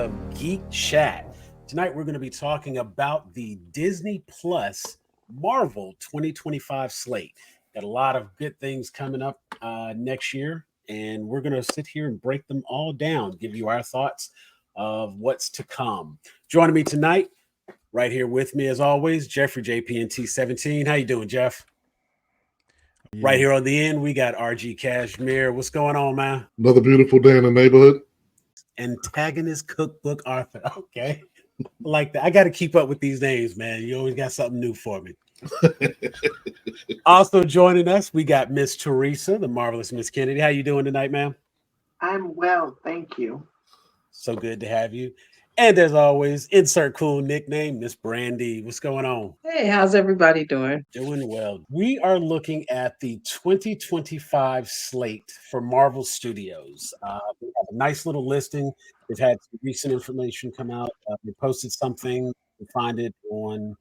of Geek Chat. Tonight we're going to be talking about the Disney Plus Marvel 2025 slate. Got a lot of good things coming up next year, and we're going to sit here and break them all down, give you our thoughts of what's to come. Joining me tonight, right here with me as always, Jeffrey JPNT17. How you doing, Jeff? Right here on the end, we got RG Cashmere. What's going on, man? Another beautiful day in the neighborhood. Antagonist Cookbook Arthur. Okay. Like that. I got to keep up with these names, man. You always got something new for me. Also joining us, we got Miss Teresa, the marvelous Miss Kennedy. How you doing tonight, ma'am? I'm well, thank you. So good to have you. And as always, insert cool nickname, Miss Brandy. What's going on? Hey, how's everybody doing? Doing well. We are looking at the 2025 slate for Marvel Studios. We have a nice little listing. They've had some recent information come out. They posted something. You can find it on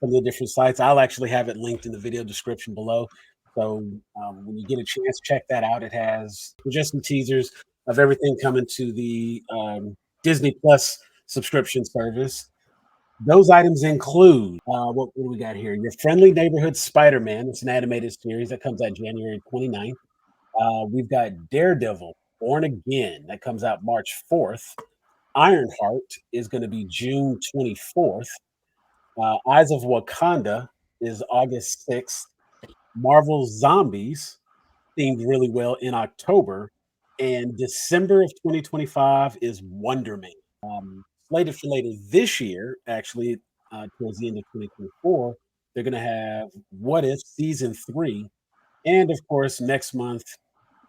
some of the different sites. I'll actually have it linked in the video description below. So when you get a chance, check that out. It has just some teasers of everything coming to the Disney Plus subscription service. Those items include what do we got here? Your Friendly Neighborhood Spider-Man. It's an animated series that comes out January 29th. We've got Daredevil, Born Again. That comes out March 4th. Ironheart is going to be June 24th. Eyes of Wakanda is August 6th. Marvel Zombies themed really well in October. And December of 2025 is Wonder Man. Slated for later this year, actually, towards the end of 2024, they're going to have What If Season 3. And of course, next month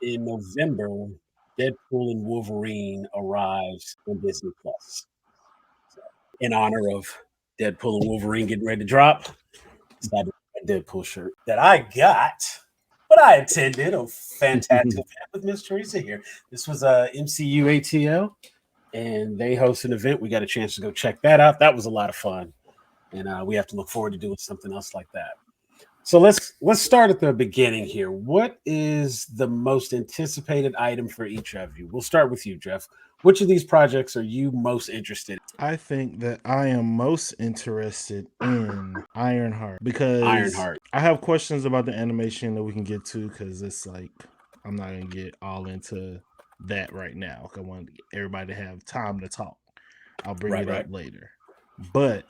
in November, Deadpool and Wolverine arrives on Disney Plus. So, in honor of Deadpool and Wolverine getting ready to drop, decided a Deadpool shirt that I got, but I attended a fantastic event with Miss Teresa here. This was a MCU ATL, and they host an event. We got a chance to go check that out. That was a lot of fun, and we have to look forward to doing something else like that. So let's start at the beginning here. What is the most anticipated item for each of you? We'll start with you, Jeff. Which of these projects are you most interested in? I think that I am most interested in Ironheart because Ironheart. I have questions about the animation that we can get to because it's like I'm not gonna get all into that right now. I want everybody to have time to talk. I'll bring it up later. But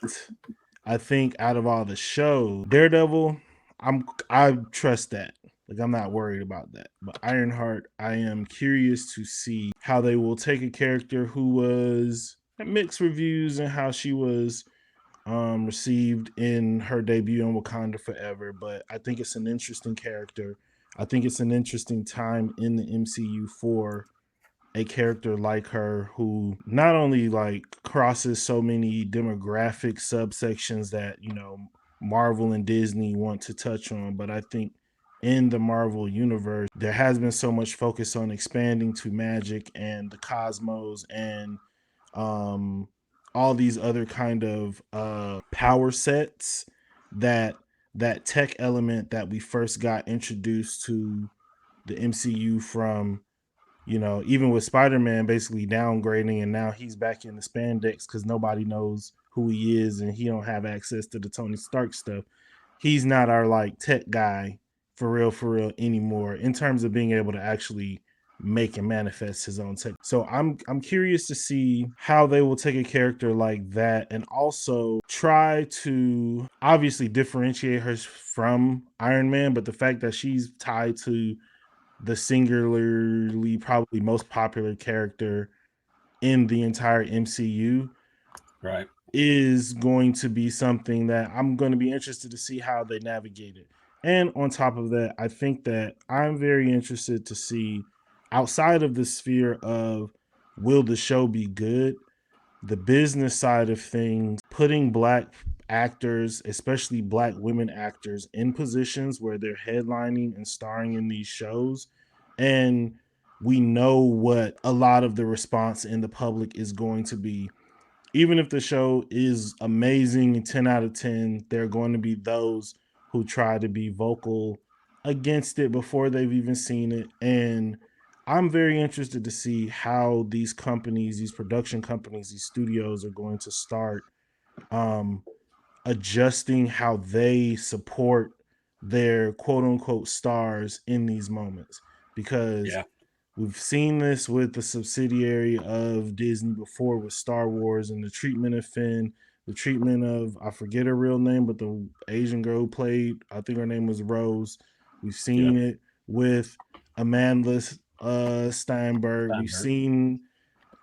I think out of all the shows, Daredevil, I trust that. Like I'm not worried about that. But Ironheart, I am curious to see how they will take a character who was mixed reviews and how she was received in her debut on Wakanda Forever. But I think it's an interesting character. I think it's an interesting time in the MCU for a character like her who not only like crosses so many demographic subsections that, you know, Marvel and Disney want to touch on, but I think in the Marvel universe, there has been so much focus on expanding to magic and the cosmos and all these other kind of power sets that tech element that we first got introduced to the MCU from, you know, even with Spider-Man basically downgrading and now he's back in the spandex because nobody knows who he is and he don't have access to the Tony Stark stuff. He's not our like tech guy for real anymore in terms of being able to actually make and manifest his own tech. So I'm curious to see how they will take a character like that and also try to obviously differentiate her from Iron Man, but the fact that she's tied to the singularly probably most popular character in the entire MCU, right, is going to be something that I'm going to be interested to see how they navigate it. And on top of that, I think that I'm very interested to see outside of the sphere of will the show be good, the business side of things, putting Black actors, especially Black women actors, in positions where they're headlining and starring in these shows. And we know what a lot of the response in the public is going to be. Even if the show is amazing and 10 out of 10, there are going to be those who try to be vocal against it before they've even seen it. And I'm very interested to see how these companies, these production companies, these studios are going to start adjusting how they support their quote unquote stars in these moments, because Yeah. we've seen this with the subsidiary of Disney before with Star Wars and the treatment of Finn, the treatment of, I forget her real name, but the Asian girl who played, I think her name was Rose. We've seen it with Amanda Steinberg. We've seen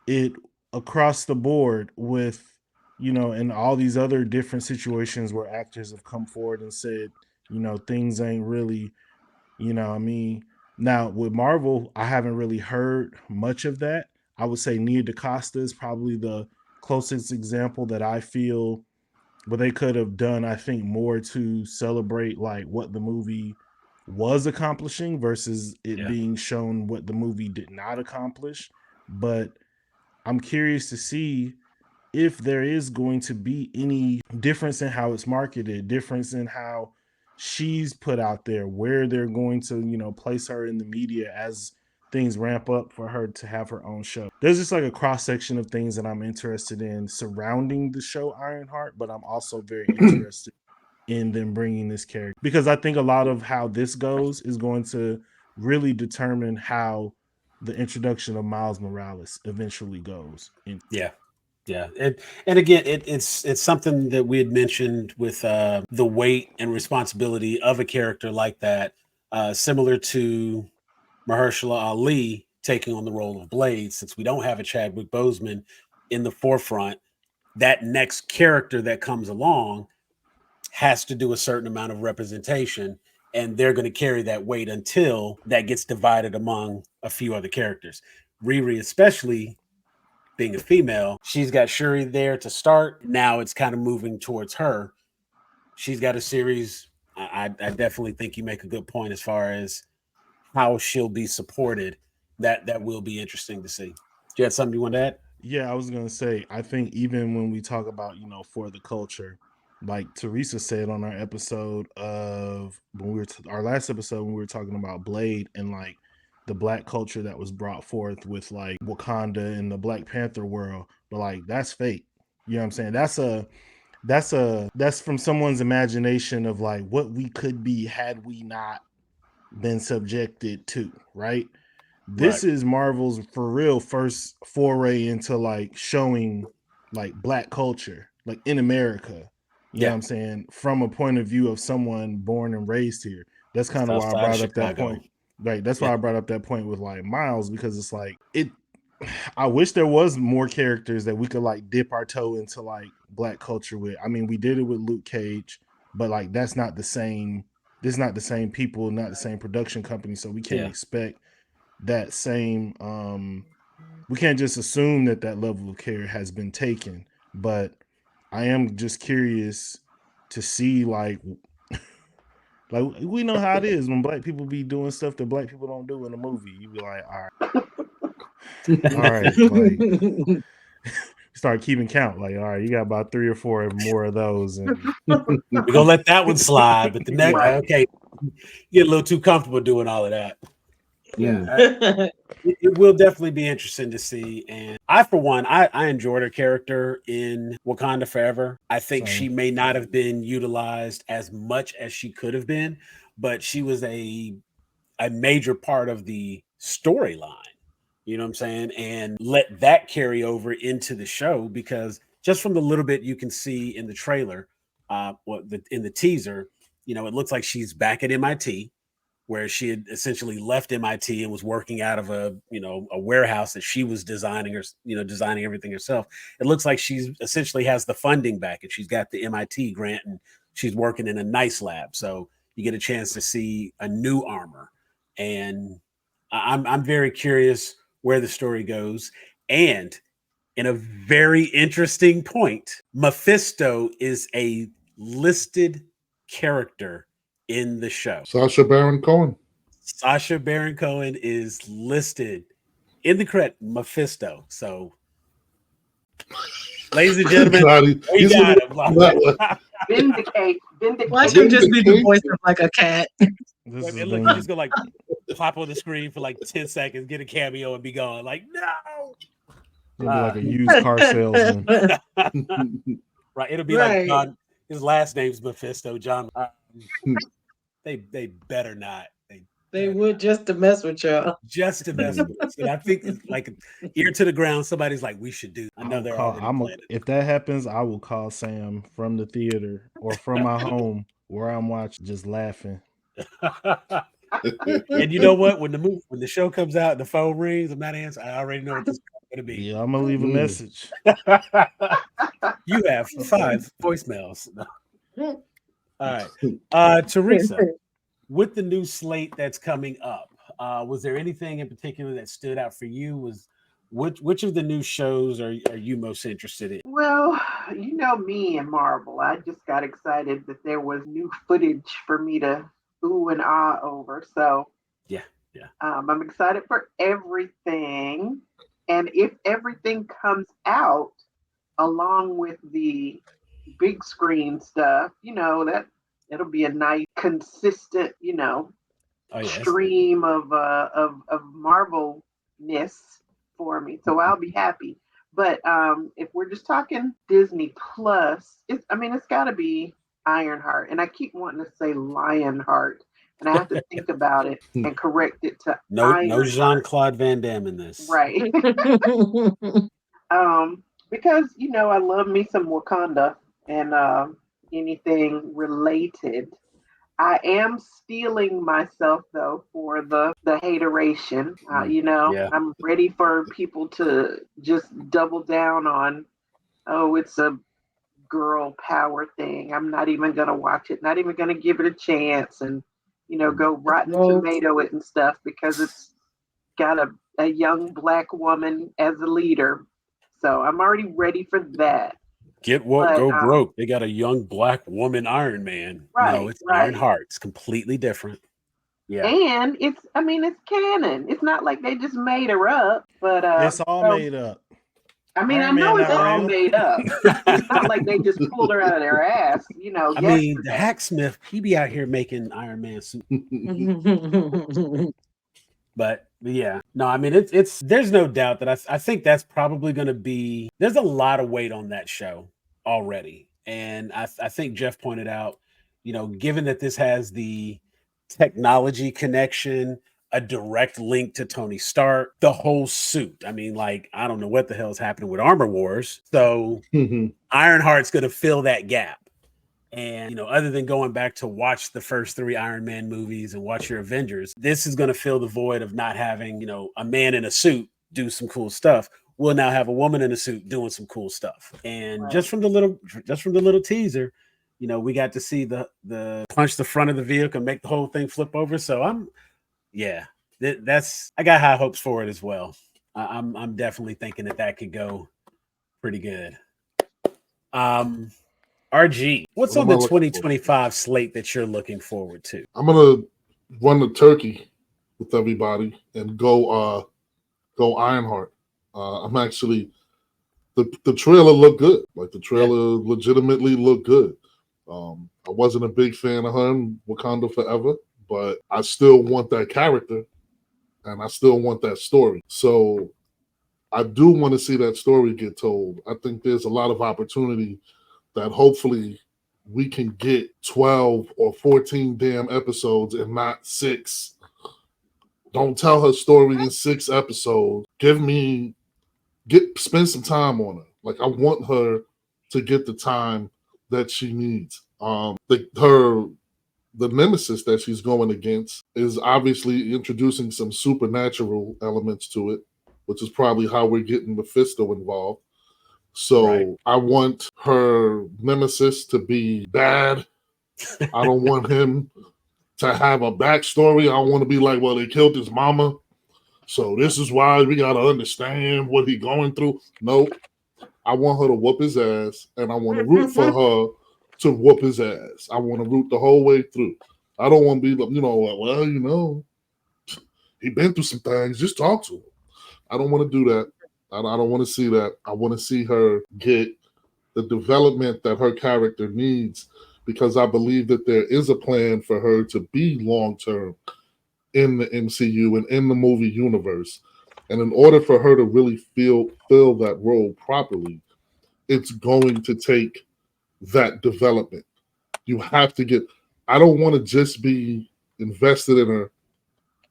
it across the board with, and all these other different situations where actors have come forward and said, things ain't really, I mean, now with Marvel, I haven't really heard much of that. I would say Nia DaCosta is probably the closest example that I feel where they could have done, I think, more to celebrate like what the movie was accomplishing versus it being shown what the movie did not accomplish. But I'm curious to see if there is going to be any difference in how it's marketed, difference in how she's put out there, where they're going to, place her in the media as things ramp up for her to have her own show. There's just like a cross section of things that I'm interested in surrounding the show Ironheart, but I'm also very interested in them bringing this character, because I think a lot of how this goes is going to really determine how the introduction of Miles Morales eventually goes. Yeah. And again, it's something that we had mentioned with the weight and responsibility of a character like that, similar to Mahershala Ali taking on the role of Blade. Since we don't have a Chadwick Boseman in the forefront, that next character that comes along has to do a certain amount of representation, and they're going to carry that weight until that gets divided among a few other characters. Riri, especially being a female, she's got Shuri there to start. Now it's kind of moving towards her. She's got a series. I definitely think you make a good point as far as how she'll be supported. That will be interesting to see. Do you have something you want to add? Yeah, I was gonna say, I think even when we talk about, for the culture, like Teresa said on our episode of when we were our last episode when we were talking about Blade and like the black culture that was brought forth with like Wakanda and the Black Panther world, but like that's fake. You know what I'm saying? That's from someone's imagination of like what we could be had we not been subjected to, right? This is Marvel's for real first foray into like showing like black culture, like in America. You know what I'm saying? From a point of view of someone born and raised here. That's kind of why I brought up that point. Right. That's why I brought up that point with like Miles, because it's like I wish there was more characters that we could like dip our toe into like black culture with. I mean, we did it with Luke Cage, but like that's not the same. This is not the same people, not the same production company. So we can't expect that same we can't just assume that level of care has been taken, but I am just curious to see like we know how it is when black people be doing stuff that black people don't do in a movie. You be like, all right, like start keeping count, like, all right, you got about 3 or 4 more of those, and we're gonna let that one slide, but the next okay, get a little too comfortable doing all of that. It will definitely be interesting to see. And I, for one, I enjoyed her character in Wakanda Forever. I think she may not have been utilized as much as she could have been, but she was a major part of the storyline. You know what I'm saying? And let that carry over into the show, because just from the little bit you can see in the trailer, in the teaser, it looks like she's back at MIT, where she had essentially left MIT and was working out of a warehouse that she was designing everything herself. It looks like she's essentially has the funding back, and she's got the MIT grant, and she's working in a nice lab. So you get a chance to see a new armor, and I'm very curious where the story goes. And in a very interesting point, Mephisto is a listed character in the show. Sacha Baron Cohen. Sacha Baron Cohen is listed in the credit, Mephisto. So, ladies and gentlemen, we got him. Vindicate. Watch him just be the voice of like a cat. Look, you just go like pop on the screen for like 10 seconds, get a cameo, and be gone. Like, no. It'll be like a used car salesman. Right. It'll be Right. like John. His last name's Mephisto. John. They better not. They would just to mess with y'all. Just to mess with us. And I think it's like ear to the ground. Somebody's like, we should do. I know they're already planning. If that happens, I will call Sam from the theater or from my home where I'm watching, just laughing. And you know what? When the show comes out and the phone rings, I'm not answering. I already know what this is going to be. Yeah, I'm gonna leave a message. You have 5 voicemails. All right. Teresa, with the new slate that's coming up, was there anything in particular that stood out for you? Which of the new shows are you most interested in? Well, you know me and Marvel. I just got excited that there was new footage for me to ooh and ah over. So Yeah. I'm excited for everything. And if everything comes out along with the big screen stuff, that it'll be a nice, consistent, stream of Marvel-ness for me. So I'll be happy. But if we're just talking Disney Plus, it's got to be Ironheart. And I keep wanting to say Lionheart. And I have to think about it and correct it to no Jean-Claude Van Damme in this. Right. Because, I love me some Wakanda and anything related. I am steeling myself, though, for the hateration. I'm ready for people to just double down on, it's a girl power thing. I'm not even going to watch it, not even going to give it a chance and, go rotten tomato it and stuff because it's got a young Black woman as a leader. So I'm already ready for that. Get woke, go broke. They got a young Black woman Iron Man. Right, no, it's Ironheart. It's completely different. Yeah. And it's canon. It's not like they just made her up, but it's all made up. I know it's all made up. It's not like they just pulled her out of their ass, the hacksmith, he be out here making Iron Man suit. But yeah, no, it's there's no doubt that I think that's probably going to be, there's a lot of weight on that show already. And I think Jeff pointed out, given that this has the technology connection, a direct link to Tony Stark, the whole suit. I don't know what the hell is happening with Armor Wars. So Ironheart's going to fill that gap. And, other than going back to watch the first 3 Iron Man movies and watch your Avengers, this is going to fill the void of not having, a man in a suit do some cool stuff. We'll now have a woman in a suit doing some cool stuff. And just from the little teaser, we got to see the punch the front of the vehicle and make the whole thing flip over. So I got high hopes for it as well. I'm definitely thinking that could go pretty good. RG, what's on the 2025 slate that you're looking forward to? I'm gonna run the turkey with everybody and go Ironheart. I'm actually the trailer looked good. Like the trailer legitimately looked good. I wasn't a big fan of her in Wakanda Forever, but I still want that character and I still want that story. So I do want to see that story get told. I think there's a lot of opportunity that hopefully we can get 12 or 14 damn episodes and not 6. Don't tell her story in 6 episodes. Spend some time on her. Like, I want her to get the time that she needs. The nemesis that she's going against is obviously introducing some supernatural elements to it, which is probably how we're getting Mephisto involved. So I want her nemesis to be bad. I don't want him to have a backstory. I don't want to be like, well, they killed his mama, so this is why we got to understand what he's going through. Nope. I want her to whoop his ass, and I want to root for her to whoop his ass. I want to root the whole way through. I don't want to be, he been through some things. Just talk to him. I don't want to do that. I don't want to see that. I want to see her get the development that her character needs, because I believe that there is a plan for her to be long-term in the MCU and in the movie universe. And in order for her to really fill that role properly, it's going to take that development. You have to get. I don't want to just be invested in her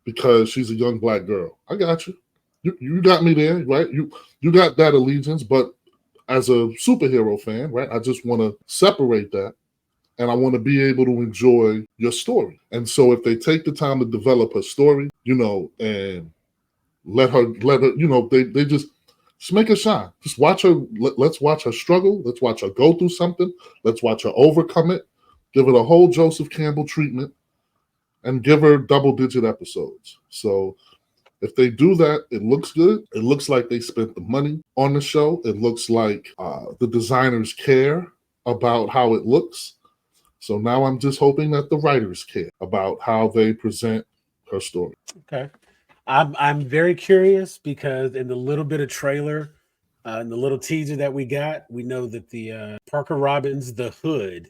because she's a young black girl. I got you. You got me there, right? You got that allegiance, but as a superhero fan, right? I just want to separate that, and I want to be able to enjoy your story. And so, if they take the time to develop her story, and let her, they just make her shine. Just watch her. Let's watch her struggle. Let's watch her go through something. Let's watch her overcome it. Give her the whole Joseph Campbell treatment, and give her double-digit episodes. So if they do that, it looks good. It looks like they spent the money on the show. It looks like the designers care about how it looks. So now I'm just hoping that the writers care about how they present her story. Okay. I'm very curious because in the little bit of trailer, in the little teaser that we got, we know that the Parker Robbins, the Hood,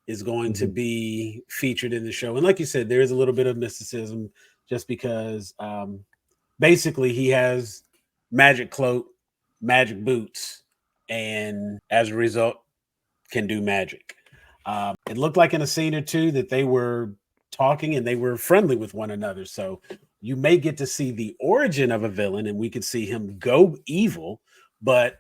is going to be featured in the show. And like you said, there is a little bit of mysticism just because basically he has magic cloak, magic boots, and as a result can do magic. It looked like in a scene or two that they were talking and they were friendly with one another. So you may get to see the origin of a villain and we could see him go evil, but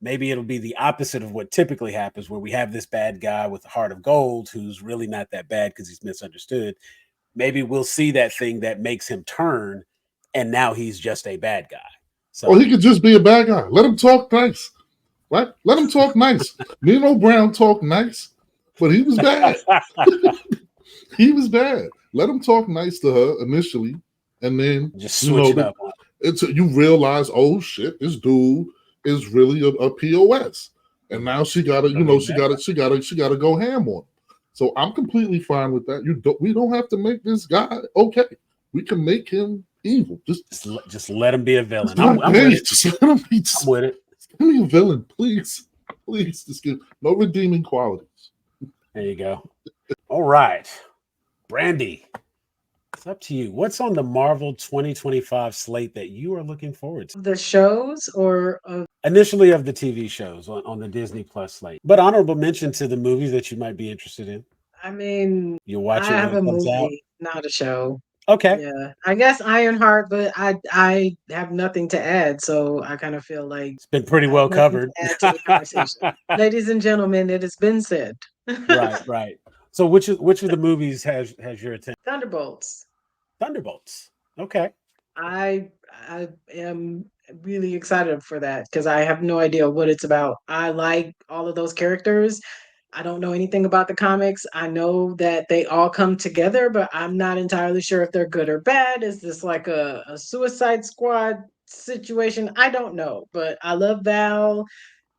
maybe it'll be the opposite of what typically happens, where we have this bad guy with a heart of gold who's really not that bad because he's misunderstood. Maybe we'll see that thing that makes him turn, and now he's just a bad guy. So, Or he could just be a bad guy. Let him talk nice, right? Let him talk nice. Nino Brown talked nice, but he was bad. He was bad. Let him talk nice to her initially, and then just switch it up. You realize, oh shit, this dude is really a POS, and now she gotta go ham on him. So I'm completely fine with that. We don't have to make this guy okay. We can make him evil. Just let him be a villain. I'm with it. I'm with it. Give me a villain, please. Just give no redeeming qualities. There you go. All right, Brandy, it's up to you. What's on the Marvel 2025 slate that you are looking forward to? The shows or Initially of the TV shows on the Disney Plus slate, but honorable mention to the movies that you might be interested in. I mean, You'll watch it I when have it a comes movie, out. not a show. Okay. Yeah, I guess Ironheart, but I have nothing to add, so I kind of feel like It's been pretty I well have nothing covered. to add to the conversation. Ladies and gentlemen, it has been said. Right. So which of the movies has your attention? Thunderbolts. Thunderbolts. Okay. I am really excited for that because I have no idea what it's about. I like all of those characters. I don't know anything about the comics. I know that they all come together, but I'm not entirely sure if they're good or bad. Is this like a Suicide Squad situation? I don't know, but I love Val.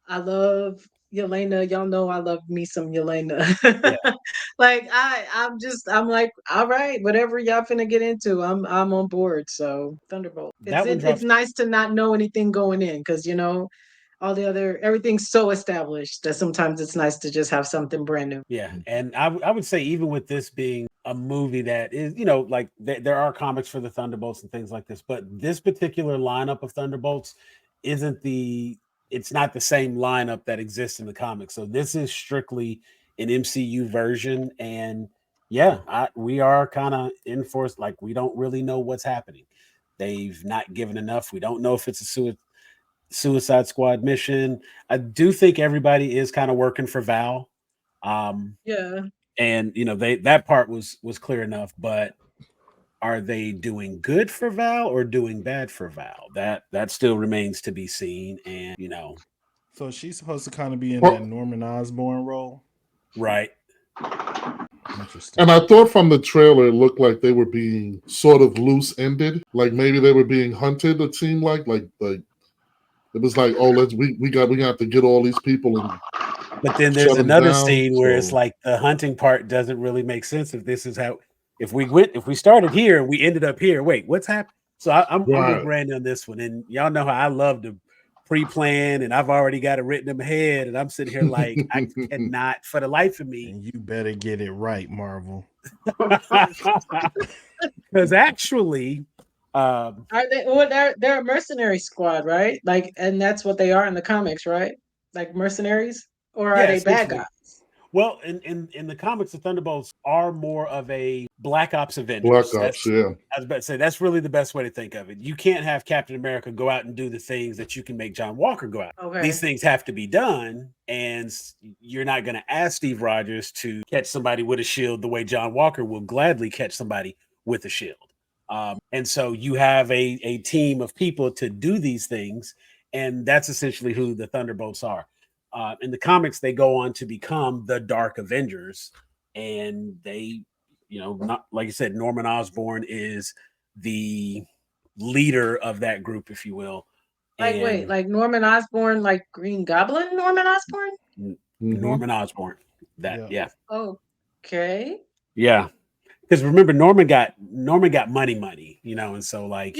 I love Yelena. Y'all know I love me some Yelena. Yeah. Like I'm like, all right, whatever y'all finna get into, I'm on board. So Thunderbolt. That one It's drops. nice to not know anything going in because everything's so established that sometimes it's nice to just have something brand new. Yeah, and I would say even with this being a movie that is, like there are comics for the Thunderbolts and things like this, but this particular lineup of Thunderbolts it's not the same lineup that exists in the comics. So this is strictly an MCU version, and yeah, we are kind of enforced. Like we don't really know what's happening. They've not given enough. We don't know if it's a Suicide Squad mission. I do think everybody is kind of working for Val. Yeah. And that part was clear enough, but are they doing good for Val or doing bad for Val? That still remains to be seen. And So she's supposed to kind of be in that Norman Osborn role, right? Interesting. And I thought from the trailer it looked like they were being sort of loose ended, like maybe they were being hunted. It seemed like it was like, oh, we got to get all these people and. But then there's another scene where it's like the hunting part doesn't really make sense if this is how if we started here and we ended up here. Wait, what's happened? So I'm with Brandon on this one, and y'all know how I love to pre-planned and I've already got it written in my head, and I'm sitting here like I cannot for the life of me. And you better get it right, Marvel. Because actually, Are they? Well, they're a mercenary squad, right? Like, and that's what they are in the comics, right? Like mercenaries, or are they bad essentially. guys? Well, in the comics, the Thunderbolts are more of a Black Ops Avengers. Black Ops, That's, yeah. I was about to say that's really the best way to think of it. You can't have Captain America go out and do the things that you can make John Walker go out. Okay. These things have to be done, and you're not going to ask Steve Rogers to catch somebody with a shield the way John Walker will gladly catch somebody with a shield. And so you have a team of people to do these things, and that's essentially who the Thunderbolts are. In the comics, they go on to become the Dark Avengers, and they, not like you said, Norman Osborn is the leader of that group, if you will. Like, wait, like Norman Osborn, like Green Goblin Norman Osborn? Norman Osborn. Yeah. Okay. Yeah. Because remember, Norman got money, and so like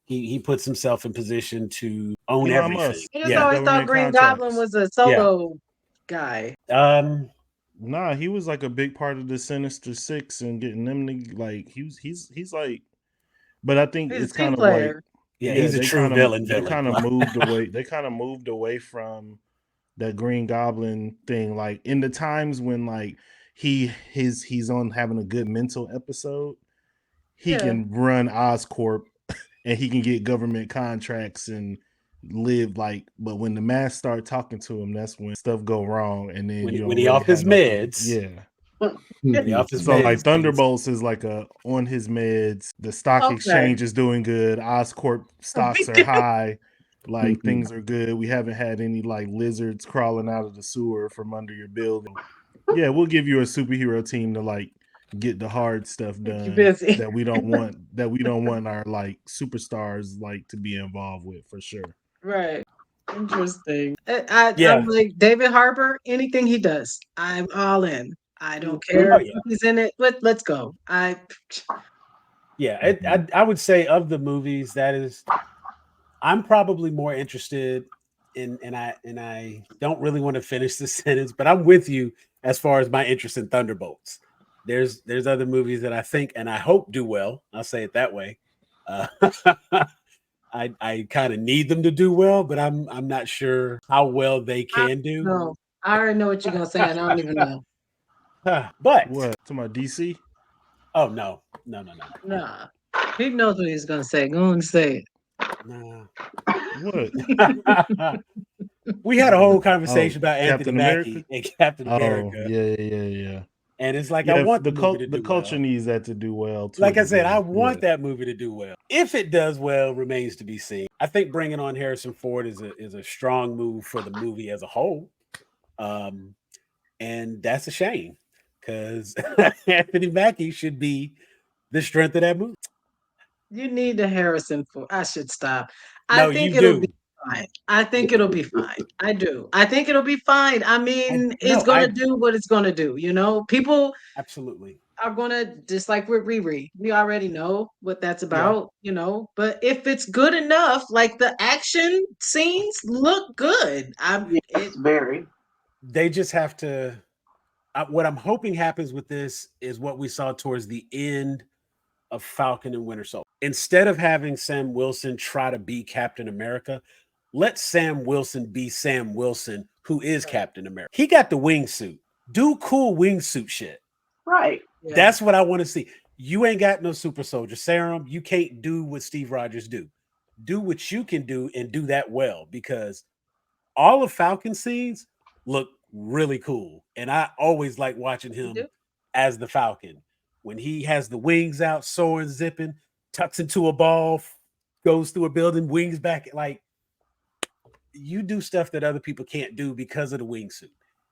he puts himself in position to own everything. I just always thought Green Goblin was a solo guy. Nah, he was like a big part of the Sinister Six and getting them to like he's like, but I think it's kind of like he's a true villain. They kind of moved away. They kind of moved away from that Green Goblin thing. Like in the times when like he's on having a good mental episode, he can run Oscorp and he can get government contracts and live like. But when the mass start talking to him, that's when stuff go wrong. And then when he off his meds, so like Thunderbolts is like on his meds. The stock exchange is doing good. Oscorp stocks are high. Like things are good. We haven't had any like lizards crawling out of the sewer from under your building. Yeah, we'll give you a superhero team to like get the hard stuff done that we don't want our like superstars like to be involved with for sure. Right. Interesting. I'm like David Harbour, anything he does, I'm all in. I don't care if he's in it. Let's go. I would say of the movies, I'm probably more interested in, and I don't really want to finish this sentence, but I'm with you as far as my interest in Thunderbolts. There's other movies that I think and I hope do well. I'll say it that way. I kind of need them to do well, but I'm not sure how well they can do. No, I already know what you're gonna say, and I don't even know. But what? To my DC? Oh no. Nah. He knows what he's gonna say. Go and say it. Nah. What? We had a whole conversation about Anthony Mackie and Captain America. Yeah. And it's like I want the culture needs that to do well too. Like I said, I want that movie to do well. If it does well, remains to be seen. I think bringing on Harrison Ford is a strong move for the movie as a whole, and that's a shame because Anthony Mackie should be the strength of that movie. You need the Harrison Ford. I should stop. No, I think you it'll do. be fine. I think it'll be fine. I do. I think it'll be fine. I mean, it's gonna do what it's gonna do. People absolutely are gonna, just like with Riri. We already know what that's about. But if it's good enough, like the action scenes look good. It's very. They just have to. What I'm hoping happens with this is what we saw towards the end of Falcon and Winter Soldier. Instead of having Sam Wilson try to be Captain America, let Sam Wilson be Sam Wilson, who is Captain America. He got the wingsuit. Do cool wingsuit shit. Right. Yeah. That's what I want to see. You ain't got no super soldier serum. You can't do what Steve Rogers do. Do what you can do and do that well, because all of Falcon scenes look really cool. And I always like watching him as the Falcon. When he has the wings out, soaring, zipping, tucks into a ball, goes through a building, wings back. Like, you do stuff that other people can't do because of the wingsuit.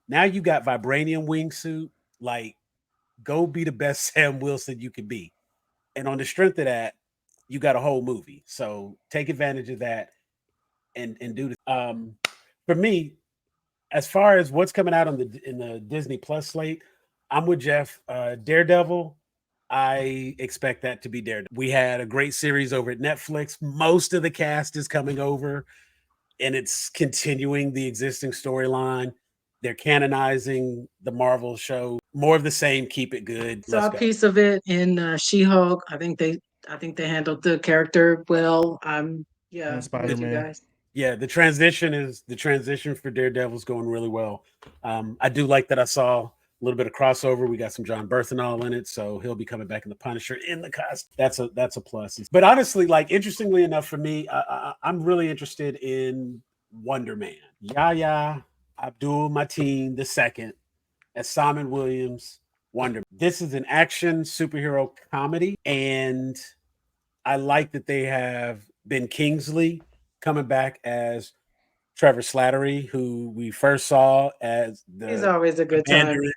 Now you got vibranium wingsuit. Like, go be the best Sam Wilson you can be. And on the strength of that, you got a whole movie. So take advantage of that and do this. For me, as far as what's coming out in the Disney Plus slate, I'm with Jeff. Daredevil, I expect that to be Daredevil. We had a great series over at Netflix. Most of the cast is coming over. and it's continuing the existing storyline. They're canonizing the Marvel show. More of the same. Keep it good. Saw Let's a go. piece of it in She-Hulk. I think they handled the character well. Yeah, And with Spider you Man. guys. Yeah, the transition for Daredevil's going really well. I do like that I saw a little bit of crossover. We got some John Berthenol in it, so he'll be coming back in the Punisher in the cast. That's a plus. But honestly, like interestingly enough for me, I'm really interested in Wonder Man. Yahya Abdul Mateen II as Simon Williams. Wonder. This is an action superhero comedy, and I like that they have Ben Kingsley coming back as Trevor Slattery, who we first saw as He's the always a good time. Mandarin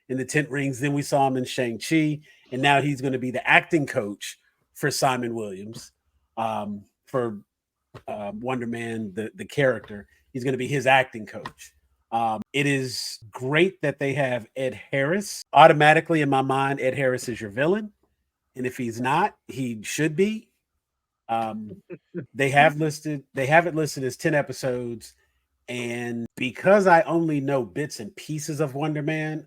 in the Tent Rings. Then we saw him in Shang-Chi, and now he's going to be the acting coach for Simon Williams, for Wonder Man, the character. He's going to be his acting coach. It is great that they have Ed Harris. Automatically in my mind, Ed Harris is your villain, and if he's not, he should be. They have it listed as 10 episodes, and because I only know bits and pieces of Wonder Man,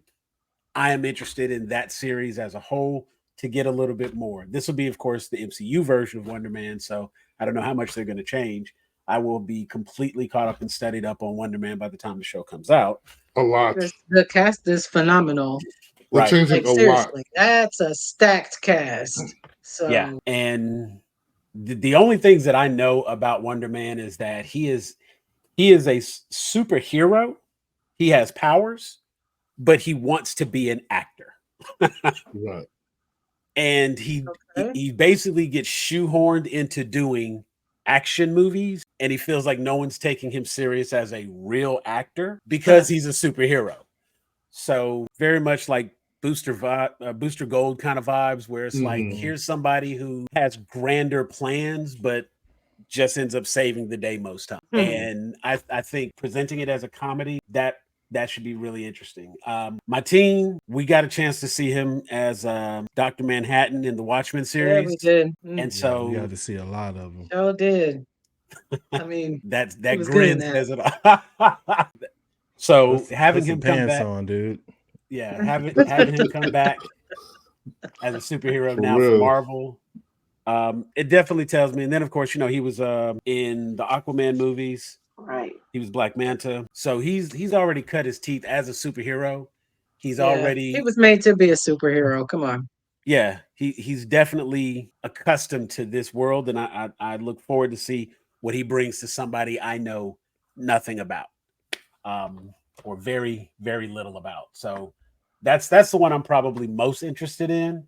I am interested in that series as a whole to get a little bit more. This will be, of course, the MCU version of Wonder Man, so I don't know how much they're going to change. I will be completely caught up and studied up on Wonder Man by the time the show comes out. A lot. The cast is phenomenal. They're Right. changing Like a lot. seriously, that's a stacked cast. So Yeah, and the only things that I know about Wonder Man is that he is a superhero. He has powers, but he wants to be an actor. Right. And he Okay. basically gets shoehorned into doing action movies, and he feels like no one's taking him serious as a real actor because he's a superhero. So very much like Booster Gold kind of vibes, where it's like, Mhm. here's somebody who has grander plans, but just ends up saving the day most time. And I think presenting it as a comedy, that should be really interesting. My team, we got a chance to see him as Dr. Manhattan in the Watchmen yeah, series. we did. And Yeah, we so got to see a lot of them. Sure did. I mean, that he was good in grin that. says it all. So Put having some him come pants back, on, dude. yeah, having him come back as a superhero For now for real. Marvel. It definitely tells me. And then, of course, he was in the Aquaman movies. Right. He was Black Manta, so he's already cut his teeth as a superhero. He's Yeah, already he was made to be a superhero. Come on. yeah, he's definitely accustomed to this world, and I look forward to see what he brings to somebody I know nothing about, or very very little about. So that's the one I'm probably most interested in.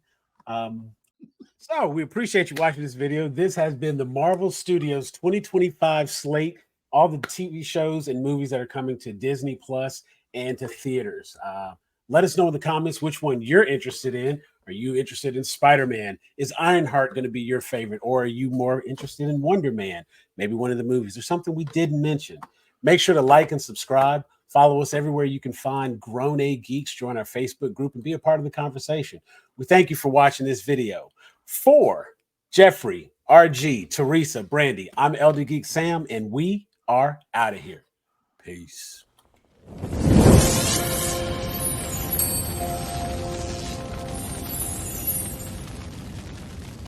So we appreciate you watching this video. This has been the Marvel Studios 2025 slate, all the TV shows and movies that are coming to Disney Plus and to theaters. Let us know in the comments which one you're interested in. Are you interested in Spider-Man? Is Ironheart going to be your favorite? Or are you more interested in Wonder Man? Maybe one of the movies or something we didn't mention. Make sure to like and subscribe. Follow us everywhere you can find Grown A Geeks. Join our Facebook group and be a part of the conversation. We thank you for watching this video. For Jeffrey, RG, Teresa, Brandy, I'm Elder Geek Sam, and we are out of here. Peace.